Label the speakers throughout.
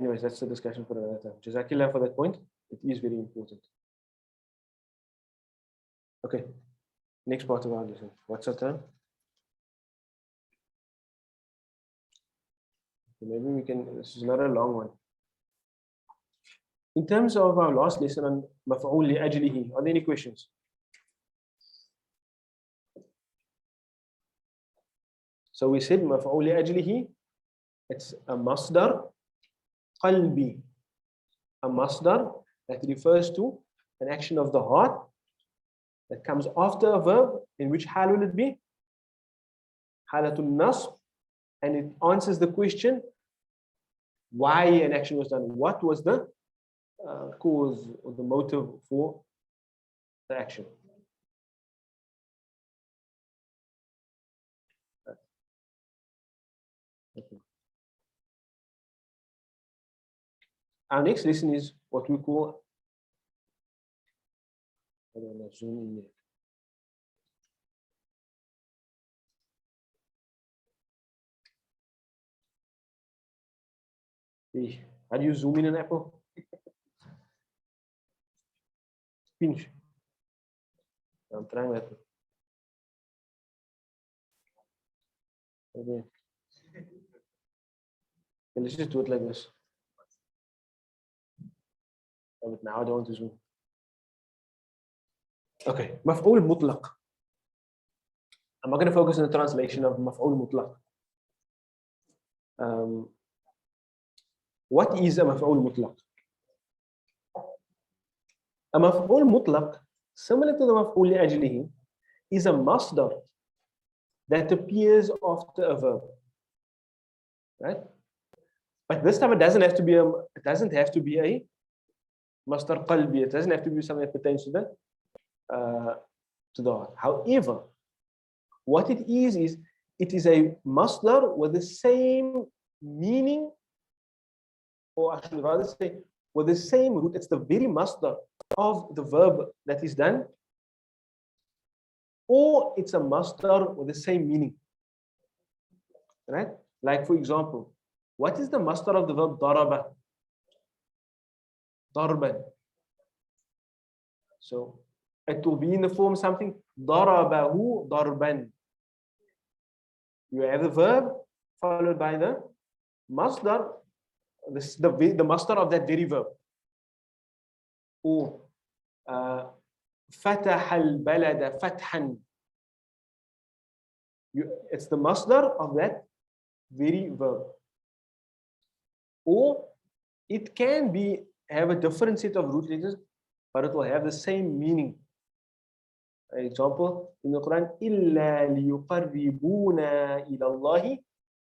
Speaker 1: anyways, that's the discussion for another time. Jazakallah for that point. It is very important. Okay, next part of our lesson. What's our time? Maybe we can, this is not a long one. In terms of our last lesson on Maf'ul li ajlihi, are there any questions? So we said Maf'ul li ajlihi, it's a masdar qalbi, a masdar that refers to an action of the heart that comes after a verb. In which hal will it be? Halatul nasb, and it answers the question why an action was done. What was the cause or the motive for the action? Okay. Our next lesson is what we call, I don't know, zoom in there. How do you zoom in an apple? Pinch. I'm trying that. Okay. Let's just do it like this. But now I don't want to zoom. Okay, Maf'ul Mutlaq. I'm not going to focus on the translation of Maf'ul Mutlaq. What is a Maf'ul Mutlaq? A Maf'ul Mutlaq, similar to the Maf'ul li ajlihi, is a masdar that appears after a verb. Right? But this time it doesn't have to be a masdar qalbi. It doesn't have to be something that pertains to the heart. However, what it is it is a masdar with the same meaning, or I should rather say with the same root. It's the very masdar of the verb that is done, or it's a masdar with the same meaning. Right? Like for example, what is the masdar of the verb daraba? Darban. So it will be in the form something darabahu darban. You have the verb followed by the masdar, the masdar of that very verb. Or فتح البلد فتحا. It's the masdar of that very verb. Or it can have a different set of root letters, but it will have the same meaning. For example, in the Quran, إِلَّا لِيُقَرِّبُونَ إِلَى اللَّهِ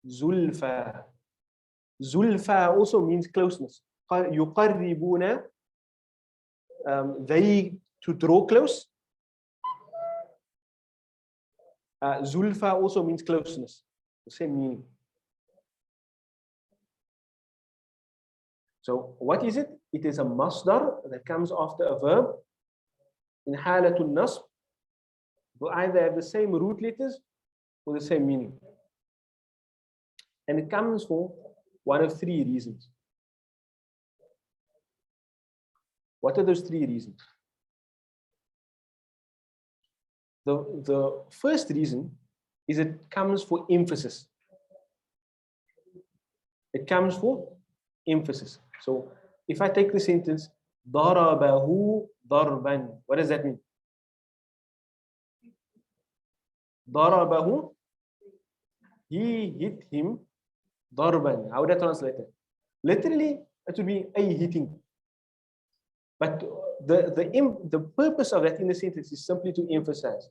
Speaker 1: زُلْفَى. Zulfa also means closeness. يُقَرِّبُونَ, they to draw close. Zulfa also means closeness, the same meaning. So what is it? It is a masdar that comes after a verb. In halatul nasb, will either have the same root letters or the same meaning. And it comes for one of three reasons. What are those three reasons? The first reason is it comes for emphasis. It comes for emphasis. So if I take the sentence, darabahu darban, what does that mean? Darabahu, he hit him, darban. How would I translate it? Literally, it would be a hitting. But the purpose of that in the sentence is simply to emphasize.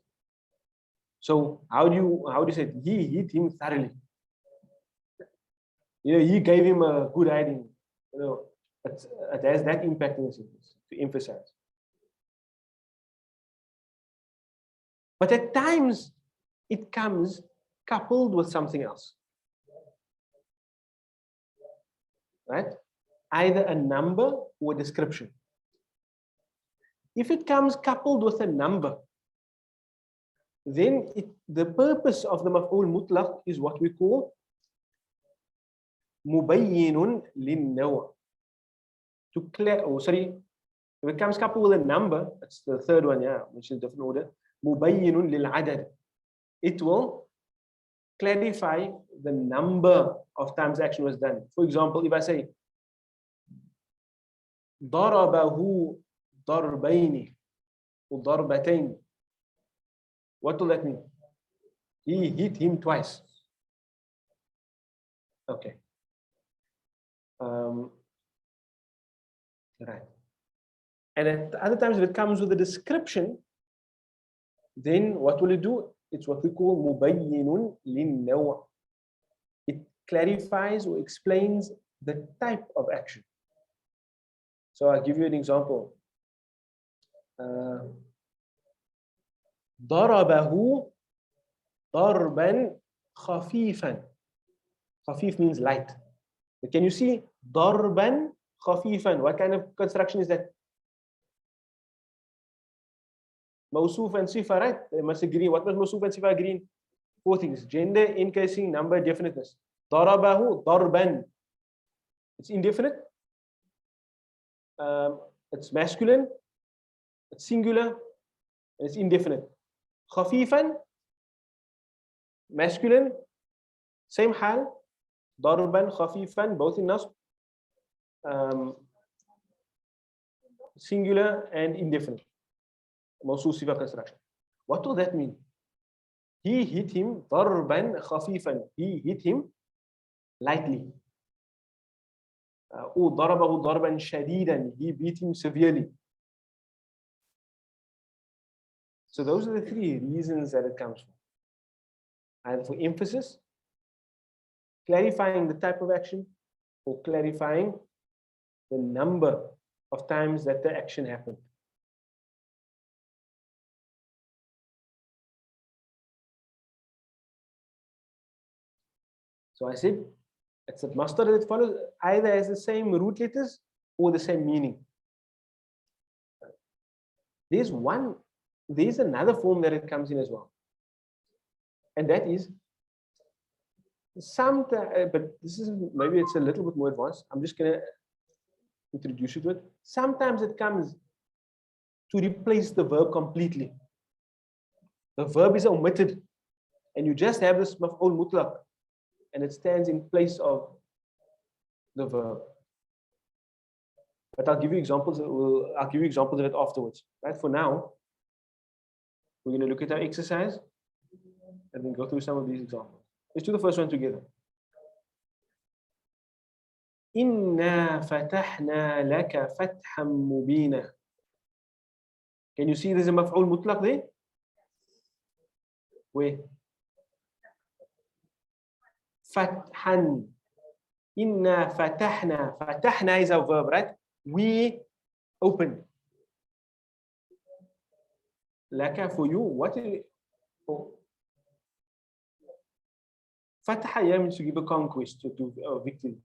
Speaker 1: So how do you say it? He hit him thoroughly. He gave him a good hiding. It has that impact in the sentence to emphasize. But at times it comes coupled with something else. Right? Either a number or a description. If it comes coupled with a number, then the purpose of the Maf'ul Mutlaq is what we call mubayyinun lin-naw'. to clear, oh sorry, if it comes coupled with a number, that's the third one, yeah, which is different order. Mubayyinun lil adad. It will clarify the number of times the action was done. For example, if I say ضربه ضربين وضربتين, what will that mean? He hit him twice. Okay. Right. And at other times, if it comes with a description, then what will it do? It's what we call mubayyinun lin-naw'. It clarifies or explains the type of action. So I'll give you an example. ضربه ضربا خفيفا. Khafif means light. But can you see ضربا خفيفا? What kind of construction is that? Mawsuf and sifa, right? They must agree. What must mawsuf and sifa agree in? Four things: gender, encasing, number, definiteness. ضربه ضربا. It's indefinite. It's masculine. It's singular. And it's indefinite. خفيفا, masculine, same حال. ضربا خفيفا, both in nasb. Singular and indefinite. موصول صفة construction. What does that mean? He hit him ضربا خفيفا. He hit him lightly. ضربه ضربا شديدا. He beat him severely. So those are the three reasons that it comes from. Either for emphasis, clarifying the type of action, or clarifying the number of times that the action happened. So I said, it's a masdar that follows either as the same root letters or the same meaning. There's another form that it comes in as well. And that is, but this is, maybe it's a little bit more advanced. I'm just going to introduce you to it. Sometimes it comes to replace the verb completely. The verb is omitted, and you just have this maf'ul mutlaq, and it stands in place of the verb. But I'll give you examples. I'll give you examples of it afterwards. Right? For now, we're going to look at our exercise and then go through some of these examples. Let's do the first one together. Inna fatahna laka fatham mubina. Can you see there's a maf'ul mutlaq there? Where? Fathan. Inna fatahna. Fatahna is our verb, right? We open. Laka for you. What is it? Oh. Fatha means to give a conquest, to a victory.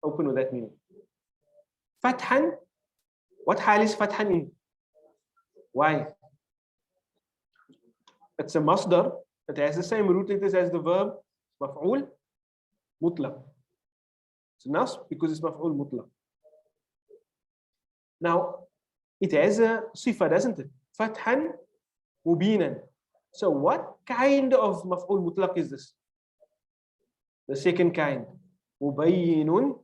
Speaker 1: Open with that meaning. Fathan. What hal is fathan in? Why? It's a masdar. It has the same root letters as the verb. Maf'ul mutlaq. It's nasb because it's maf'ul mutlaq. Now, it has a sifa, doesn't it? Fathan mubinan. So what kind of maf'ul mutlaq is this? The second kind. Mubayyinun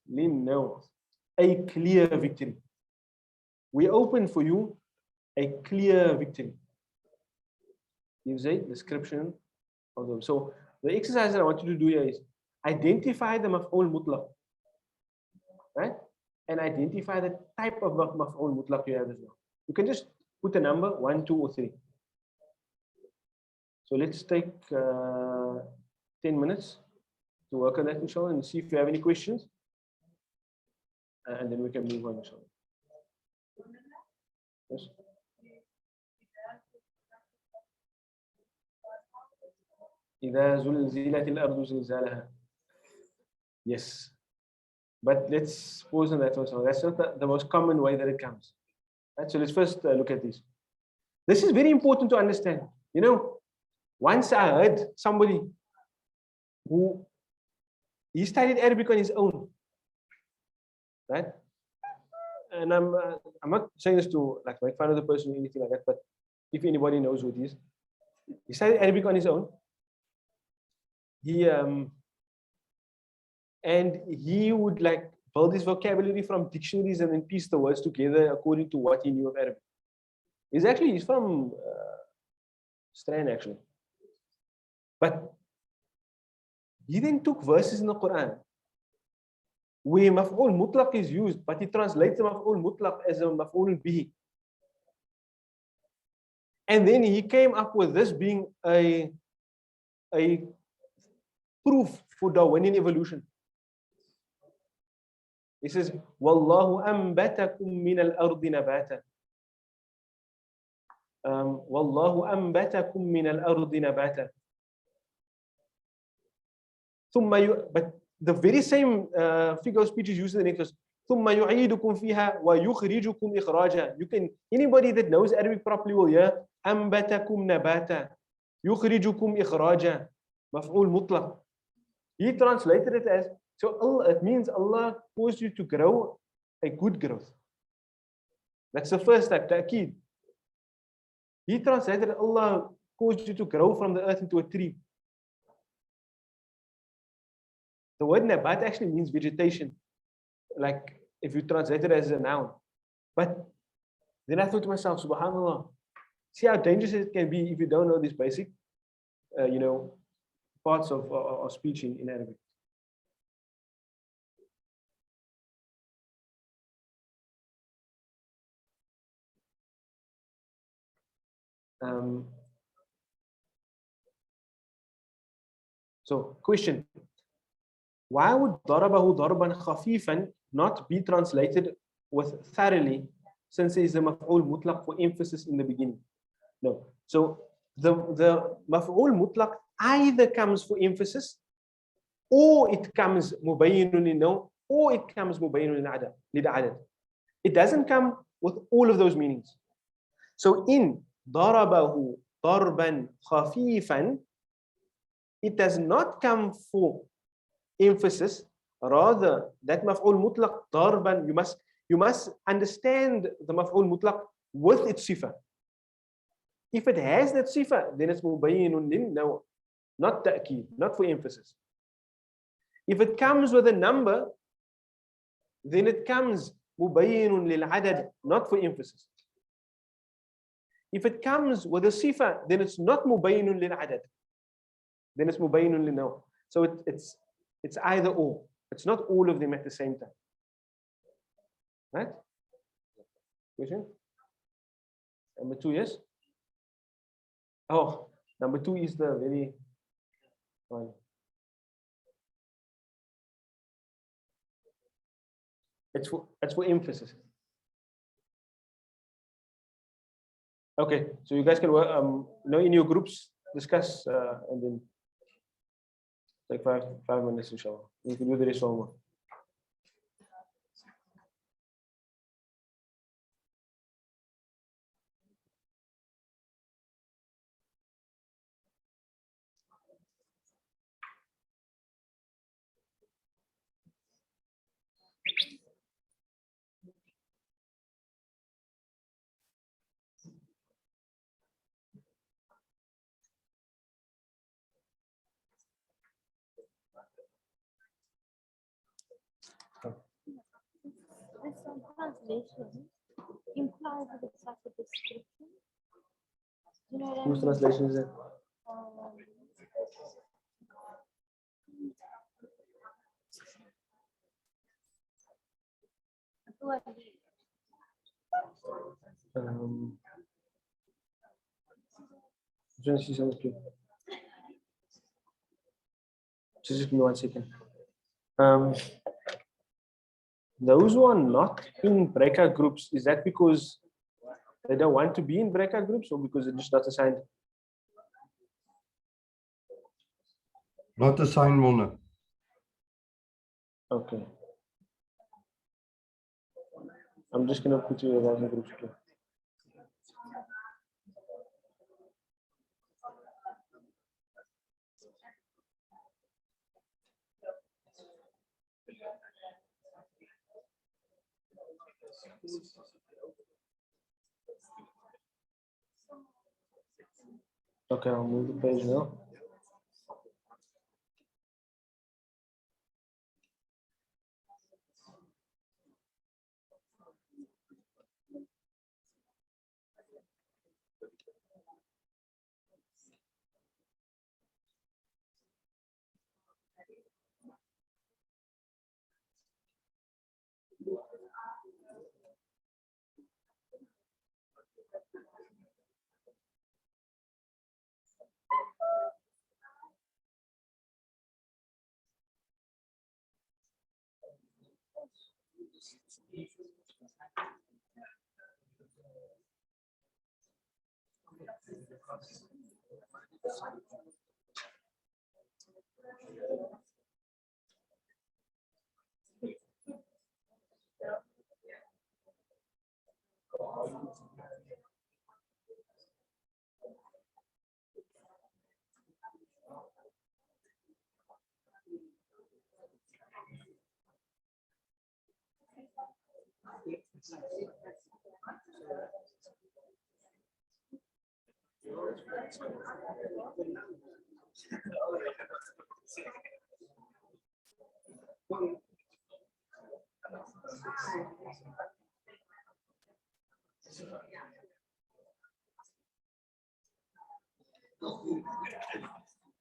Speaker 1: lin-naw'. A clear victory. We open for you a clear victory. Gives a description of them. So the exercise that I want you to do here is identify the maf'ul mutlaq. Right? And identify the type of maf'ul mutlaq you have as well. You can just put a number, 1, 2, or 3. So let's take 10 minutes to work on that, inshallah, and see if you have any questions. And then we can move on, inshallah. Yes. إذا زلزلت الأرض زلزالها. Yes. But let's pause on that one. That's not the most common way that it comes. Right? So let's first look at this. This is very important to understand. You know, once I heard somebody he studied Arabic on his own, right? and I'm not saying this to like make fun of the person or anything like that, but if anybody knows who it is, he studied Arabic on his own. He and he would like build his vocabulary from dictionaries and then piece the words together according to what he knew of Arabic. He's from Strand actually, but he then took verses in the Quran where Maf'ul Mutlaq is used, but he translates the Maf'ul Mutlaq as a Maf'ul bihi. And then he came up with this being a proof for Darwinian evolution. He says, Wallahu ambatakum min al-ardi nabata. Wallahu ambatakum min al-ardi nabata. But the very same figure of speech is used in the next verse. ثم يعيدكم فيها ويخرجكم إخراجا. Anybody that knows Arabic properly will hear أنبتكم نباتا يخرجكم إخراجا مفعول مطلق. He translated it as, so it means Allah caused you to grow a good growth. That's the first step, ta'keed. He translated Allah caused you to grow from the earth into a tree. The word nabat actually means vegetation, like if you translate it as a noun. But then I thought to myself, subhanAllah, see how dangerous it can be if you don't know these basic, parts of speech in Arabic. So, question. Why would ضربه ضربا خفيفا not be translated with thoroughly, since there is a maf'ul mutlaq for emphasis in the beginning? No. So the maf'ul mutlaq either comes for emphasis, or it comes mubayyinun lin-naw, or it comes mubayyinun lil-adad. It doesn't come with all of those meanings. So in ضربه ضربا خفيفا, it does not come for emphasis. Rather, that maf'ul mutlaq darban, you must understand the maf'ul mutlaq with its sifa. If it has that sifa, then it's mubayyinun lin-naw, not ta'keed, not for emphasis. If it comes with a number, then it comes mubayyinun lil-adad, not for emphasis. If it comes with a sifa, then it's not mubayyinun lil-adad, then it's mubayyinun lin-naw. So it's either or. It's not all of them at the same time. Right? Question? Number 2, yes? Oh, number 2 is the very one. It's for emphasis. Okay, so you guys can work, in your groups discuss and then like 5 minutes, inshallah. You can do the rest homework.
Speaker 2: This translation implies that it's like a description. You know what I mean?
Speaker 1: Whose translation is it? Just give me 1 second. Those who are not in breakout groups, is that because they don't want to be in breakout groups, or because they're just not assigned?
Speaker 3: Not assigned, Mona.
Speaker 1: Okay. I'm just gonna put you in groups too. Okay, I'll move the page now.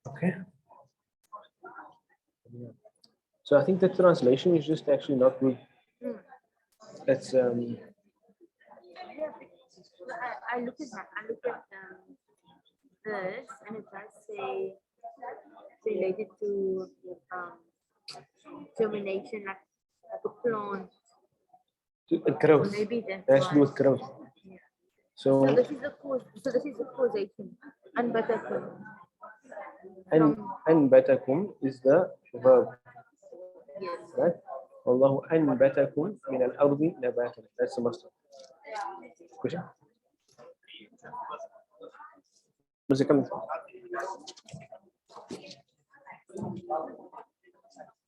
Speaker 1: Okay. So I think the translation is just actually not good. It's
Speaker 2: Yeah, I look at this, and it does say related to germination, like a plant.
Speaker 1: growth.
Speaker 2: Maybe that's
Speaker 1: It has to do
Speaker 2: why.
Speaker 1: with growth.
Speaker 2: Yeah.
Speaker 1: So
Speaker 2: So this is the cause. So this is the causation. Anbatakum.
Speaker 1: أنبتكم is the verb,
Speaker 2: Yes.
Speaker 1: right? والله أنبتكم من الأرض نباتا. That's the master. Question? Where's it coming from?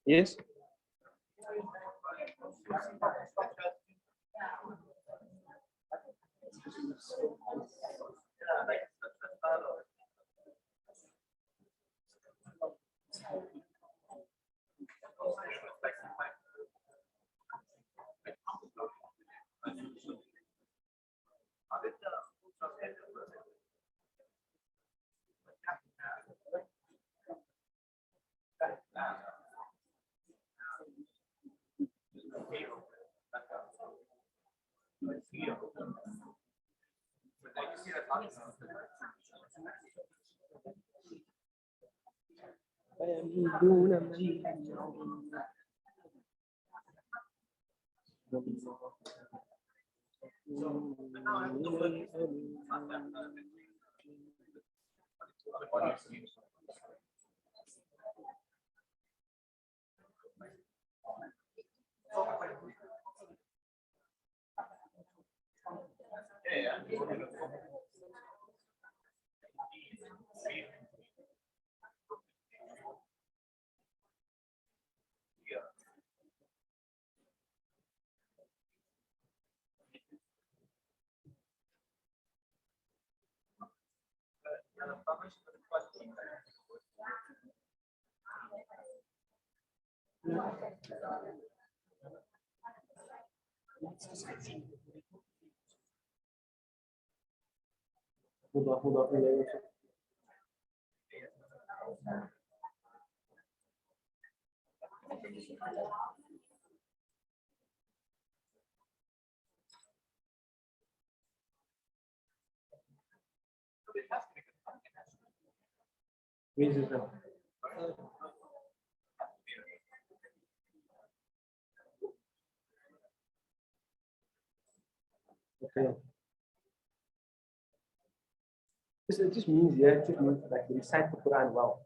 Speaker 1: Yes? فيمدون من مضاف إليه. Means it now. Okay. It just means, yeah, it just means like recite the Quran well.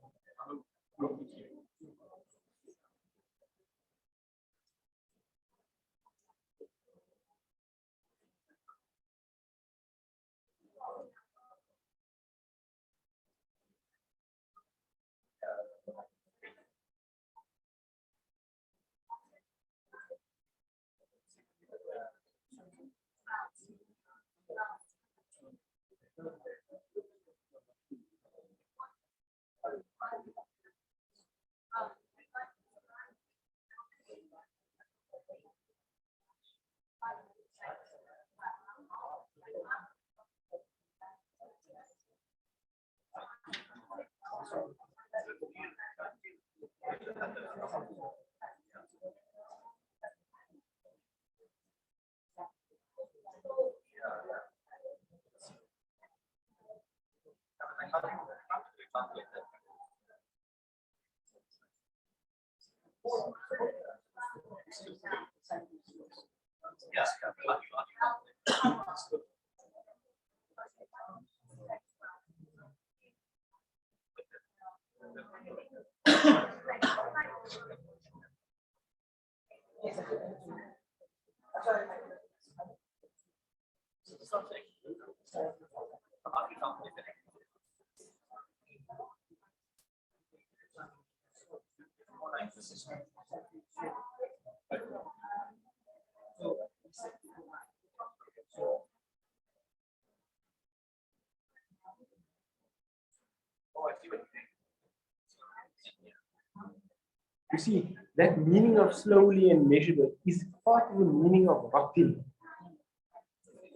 Speaker 1: You see, that meaning of slowly and measurable is part of the meaning of rattil.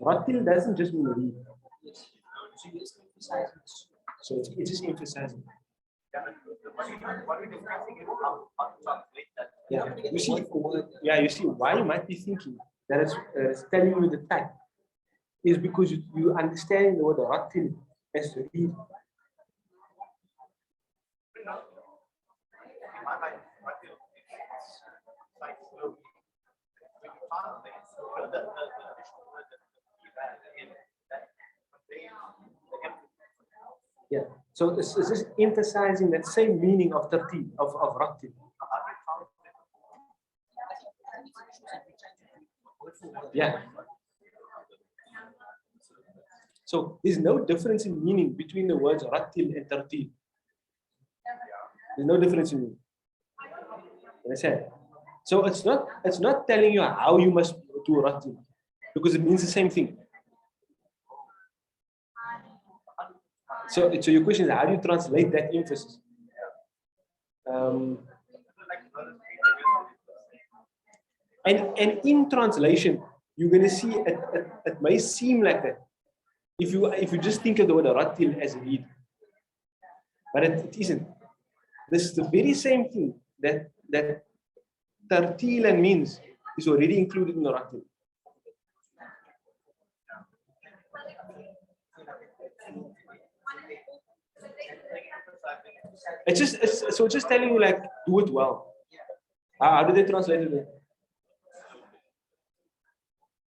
Speaker 1: Rattil doesn't just mean read. So it's just emphasizing. Yeah, you see, you see why you might be thinking that it's telling you the type is because you understand the word rattil as to read. Yeah, so it's just emphasizing that same meaning of tartib, of rattil. Yeah. So there's no difference in meaning between the words rattil and tartib. There's no difference in meaning. Understand? So it's not telling you how you must do rattil, because it means the same thing. So your question is, how do you translate that emphasis? And in translation, you're going to see it may seem like that if you just think of the word rattil as read, but it isn't. This is the very same thing that tartilan means is already included in the rattil. It's just telling you, like, do it well. How do they translate it?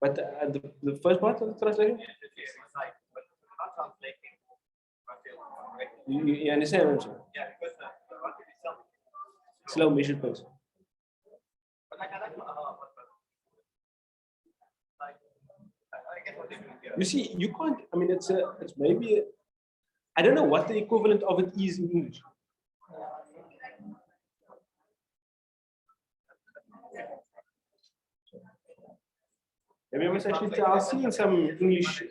Speaker 1: But the first part of the translation? You understand what I'm saying? Yeah, because slow measured pace. You see, you can't. I mean, it's maybe. I don't know what the equivalent of it is in English. Maybe I must actually. I'll see in some English.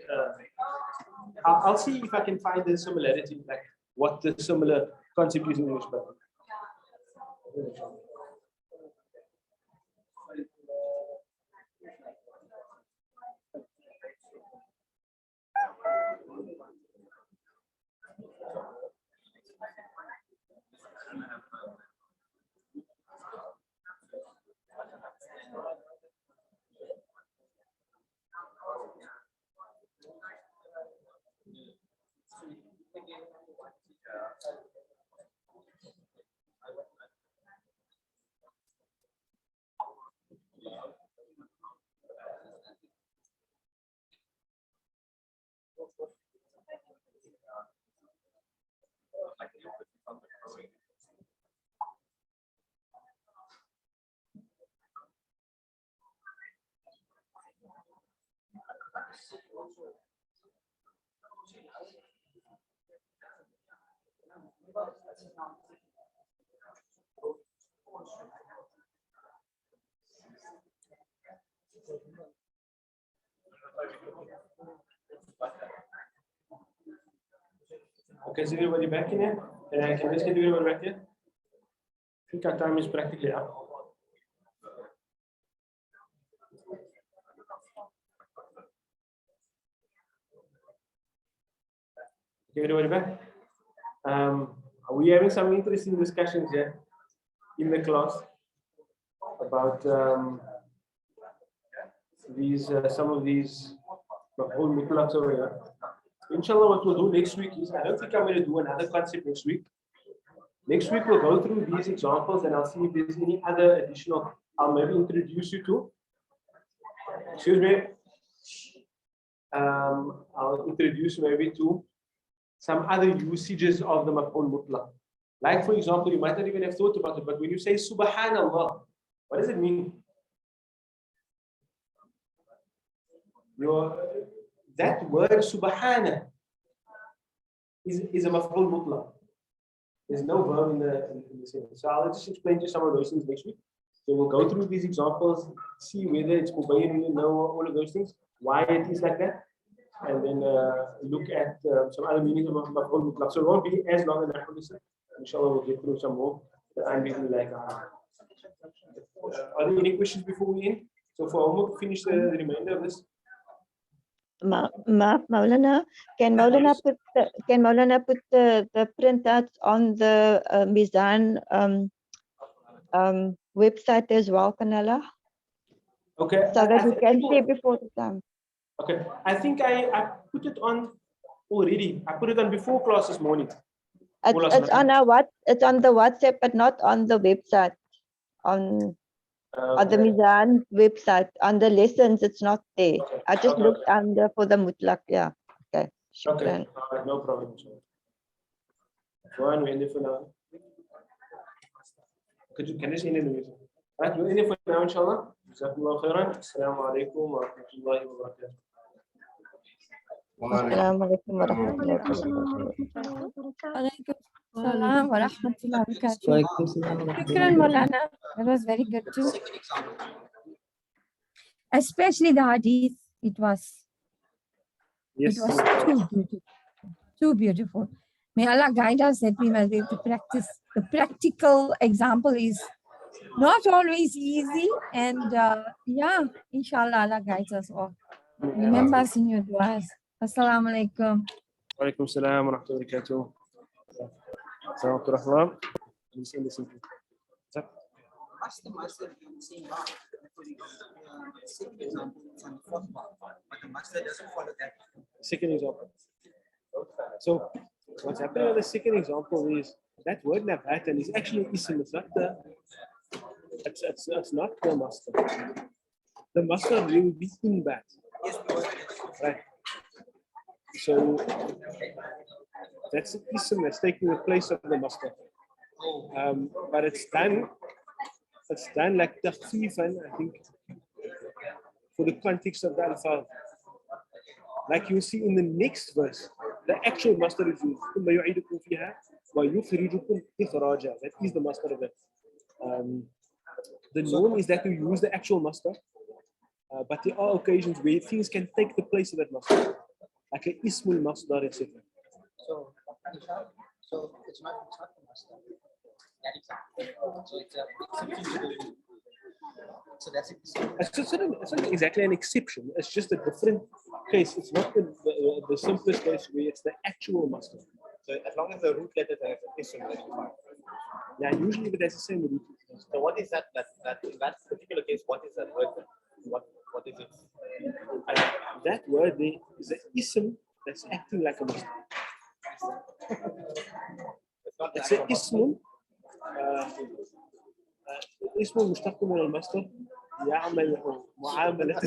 Speaker 1: I'll see if I can find the similarity, like what the similar concept is in English. But Okay, is everybody back in here? Can I just get everybody back here? I think our time is practically up. Okay, everybody back? We're having some interesting discussions here in the class about these some of these whole Mutlaq over here. Inshallah, what we'll do next week is, I don't think I'm going to do another concept next week. Next week we'll go through these examples and I'll see if there's any other additional I'll maybe introduce you to. Excuse me. I'll introduce maybe to some other usages of the Maf'ul Mutlaq. Like for example, you might not even have thought about it, but when you say Subhanallah, what does it mean? That word Subhana is a Maf'ul Mutlaq. There's no verb in the sentence. So I'll just explain to you some of those things next week. So we'll go through these examples, see whether it's Mubayyin, all of those things, why it is like that, and then look at some other meanings of Maf'ul Mutlaq. So it won't be as long as that. Inshallah, we'll get through some more. I'm really like, are there any questions before we end? So for homework, finish the remainder of this.
Speaker 4: Maulana, can Maulana put the printouts on the Mizan website as well, Kanala?
Speaker 1: Okay.
Speaker 4: So that you can see before the time.
Speaker 1: Okay. I think I put it on already. I put it on before class this morning.
Speaker 4: It's on it's on the WhatsApp, but not on the website. On the Mizan website, on the lessons, it's not there.
Speaker 1: Okay.
Speaker 4: I just looked under for the Mutlaq. Yeah. Okay.
Speaker 1: Okay. All right. No problem. One, we end it for now. Can you see any music? Right. We'll end it for now, inshallah. Jazakumullah khairan. Assalamu alaikum wa rahmatullahi wa barakatuh.
Speaker 4: Assalamu alaikum wa rahmatullahi wa barakatuh.
Speaker 5: Salam wa rahmatullahi wa barakatuh. Shukran, Maulana. That was very good too. Especially the hadith. It was
Speaker 1: Yes.
Speaker 5: too beautiful. Too beautiful. May Allah guide us that we must be able to practice. The practical example is not always easy. And yeah, inshallah, Allah guides us all. Remember us in your du'as. Assalamu alaikum.
Speaker 1: Wa alaikum salam wa rahmatullahi wa barakatuh. Assalamu alaikum.
Speaker 6: What's the master saying wrong? Second example on the fourth one, but the master doesn't follow that.
Speaker 1: Second example. So what's happening on the second example is that word nabatan is actually ism. It's not the it's not the master. The master will be in that. Right. So that's an ism that's taking the place of the master. But it's done like takhfifan, I think, for the context of the alfaz. Like you see in the next verse, the actual master is used. That is the master of it. The norm is that you use the actual master, but there are occasions where things can take the place of that master, like an ismul masdar, etc.
Speaker 6: So it's not the master. That example. So it's a exception. So that's it.
Speaker 1: It's not exactly an exception. It's just a different case. It's not the simplest case where it's the actual master.
Speaker 7: So as long as the root letters have ism, then it's fine.
Speaker 1: Yeah, usually, but that's the same root.
Speaker 7: So what is that in that particular case, what is that word? What is it?
Speaker 1: That word there is an ism that's acting like a master. It's an ism. اسمه مشتق من المصدر يعمل معاملة